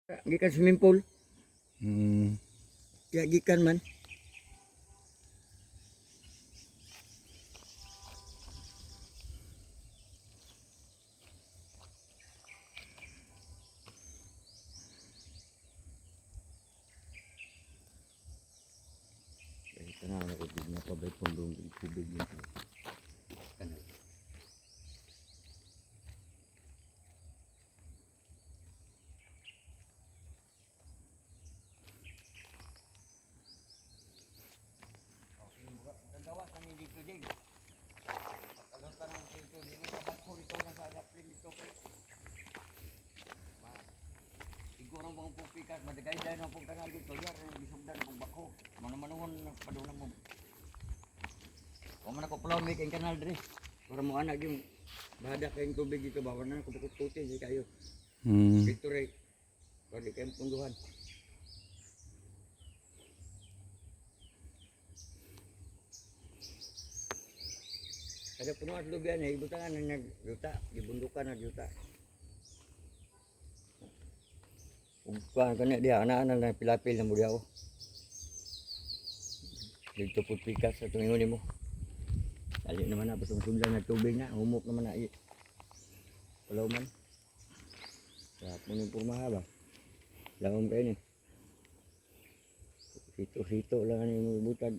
Gikan swimming pool. Hmm. Kaya gikan man. Kaya tanah ako di na pabay pundong tubig yun. Kanal. Gawa kami dito din. Pagkalas ka ng dito, di mo sa bako ito na sa adapin dito. Siguro mga pupikas, madagay dahil ng pong kanal dito. Yar, bisugdan ng bako. Manumanuhon na paduna mo. Kung man ako plumik ang kanal din. Para mo anak yung bahadak kayong tubig dito. Bawa na ako bukot-puti. Hindi kayo. Hmm. Victory. Para di kayong pungguhan. Kada puno at lubyan eh, ibutangan na nagjuta, ibundukan na juta. Kuan kana dia anak-anak na pilapil na mo diha oh. Dito pud pikas sa tungon nimo. Dali naman na pasong sundan na tubig na, humok naman na i. Palaw man. Sa puno pormaha ba. Lawom kay ni. Sito-sito lang ni mo butad.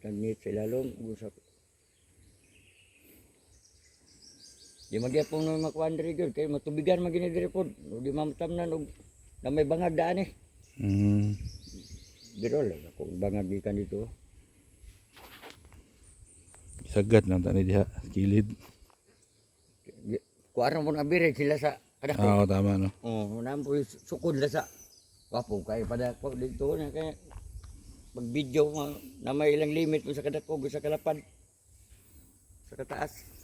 Kanit sa ilalom usap. Di magyapon na makuan diri gyud kay matubigan magini diri pod. Di mamtamnan og na may bangag daan eh. Hmm. Biro lang ako bangag gikan dito. Sagad lang tani diha kilid. Kuara mo na bire sila sa anak ko. Oo, tama no. Oh, nampo sukod la sa wapo kay pada ko dito na kay pag video na may ilang limit mo sa kadako sa kalapad sa kataas.